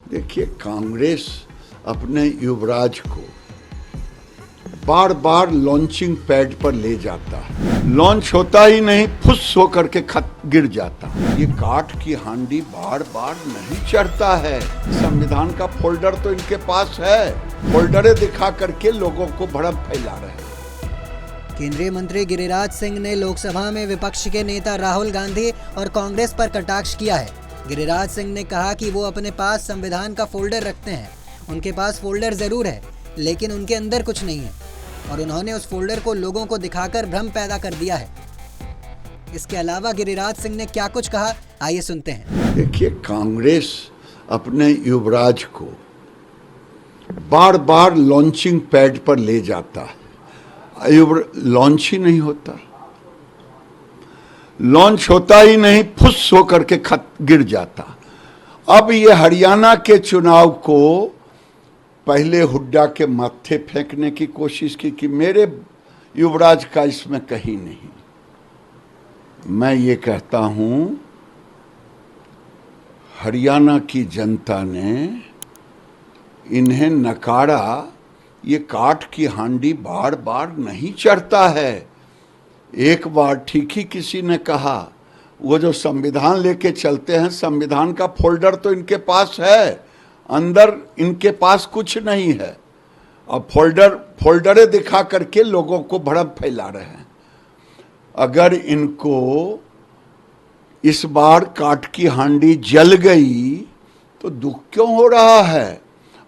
देखिए, कांग्रेस अपने युवराज को बार बार लॉन्चिंग पैड पर ले जाता है। लॉन्च होता ही नहीं, फुस होकर के गिर जाता। ये काठ की हांडी बार बार नहीं चढ़ता है। संविधान का फोल्डर तो इनके पास है, फोल्डरे दिखा करके लोगों को भ्रम फैला रहे हैं। केंद्रीय मंत्री गिरिराज सिंह ने लोकसभा में विपक्ष के नेता राहुल गांधी और कांग्रेस पर कटाक्ष किया है। गिरिराज सिंह ने कहा कि वो अपने पास संविधान का फोल्डर रखते हैं। उनके पास फोल्डर जरूर है, लेकिन उनके अंदर कुछ नहीं है, और उन्होंने उस फोल्डर को लोगों को दिखाकर भ्रम पैदा कर दिया है। इसके अलावा गिरिराज सिंह ने क्या कुछ कहा, आइए सुनते हैं। देखिए, कांग्रेस अपने युवराज को बार बार लॉन्चिंग पैड पर ले जाता है। लॉन्च ही नहीं होता, लॉन्च होता ही नहीं, फुस होकर के गिर जाता। अब ये हरियाणा के चुनाव को पहले हुड्डा के माथे फेंकने की कोशिश की कि मेरे युवराज का इसमें कहीं नहीं। मैं ये कहता हूं, हरियाणा की जनता ने इन्हें नकारा। ये काठ की हांडी बार बार नहीं चढ़ता है। एक बार ठीक ही किसी ने कहा, वो जो संविधान लेके चलते हैं, संविधान का फोल्डर तो इनके पास है, अंदर इनके पास कुछ नहीं है, और फोल्डरे दिखा करके लोगों को भ्रम फैला रहे हैं। अगर इनको इस बार काठ की हांडी जल गई तो दुख क्यों हो रहा है?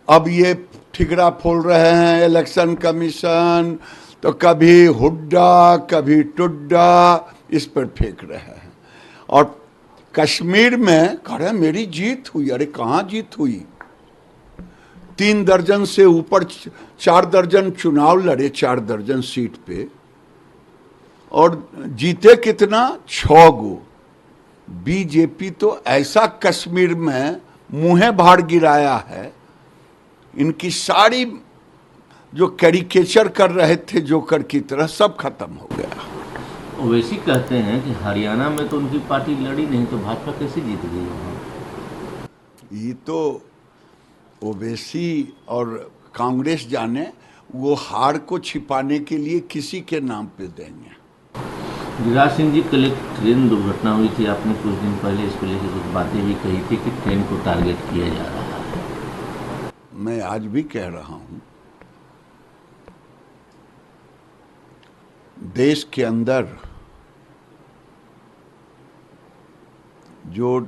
अब ये ठिकरा फोड़ रहे हैं इलेक्शन कमीशन, तो कभी हुड्डा कभी टुड्डा इस पर फेंक रहे हैं। और कश्मीर में कह रहे मेरी जीत हुई। अरे कहाँ जीत हुई? 3 दर्जन से ऊपर 4 दर्जन चुनाव लड़े, 4 दर्जन सीट पे, और जीते कितना? 6 गो। बीजेपी तो ऐसा कश्मीर में मुंहे भाड़ गिराया है, इनकी सारी जो कैरिकेचर कर रहे थे जोकर की तरह, सब खत्म हो गया। ओवैसी कहते हैं कि हरियाणा में तो उनकी पार्टी लड़ी नहीं, तो भाजपा कैसे जीत गई वहाँ? ये तो ओवैसी और कांग्रेस जाने, वो हार को छिपाने के लिए किसी के नाम पे देंगे। गिरिराज सिंह जी, कल एक ट्रेन दुर्घटना हुई थी, आपने कुछ दिन पहले इसको लेकर कुछ बातें भी कही थी कि ट्रेन को टारगेट किया जा रहा है। मैं आज भी कह रहा हूं, देश के अंदर जो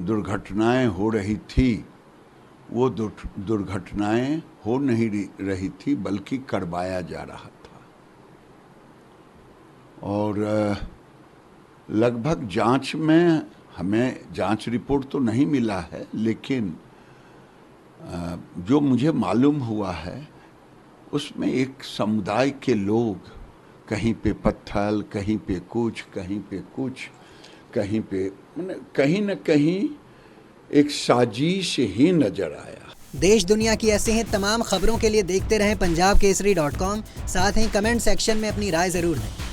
दुर्घटनाएं हो रही थी, वो दुर्घटनाएं हो नहीं रही थी, बल्कि करवाया जा रहा था। और लगभग जांच में हमें जांच रिपोर्ट तो नहीं मिला है, लेकिन जो मुझे मालूम हुआ है उसमें एक समुदाय के लोग कहीं पे पत्थर, कहीं पे कुछ, कहीं पे कुछ, कहीं पे कहीं न कहीं एक साजिश ही नजर आया। देश दुनिया की ऐसे ही तमाम खबरों के लिए देखते रहें punjabkesari.com। साथ ही कमेंट सेक्शन में अपनी राय जरूर दें।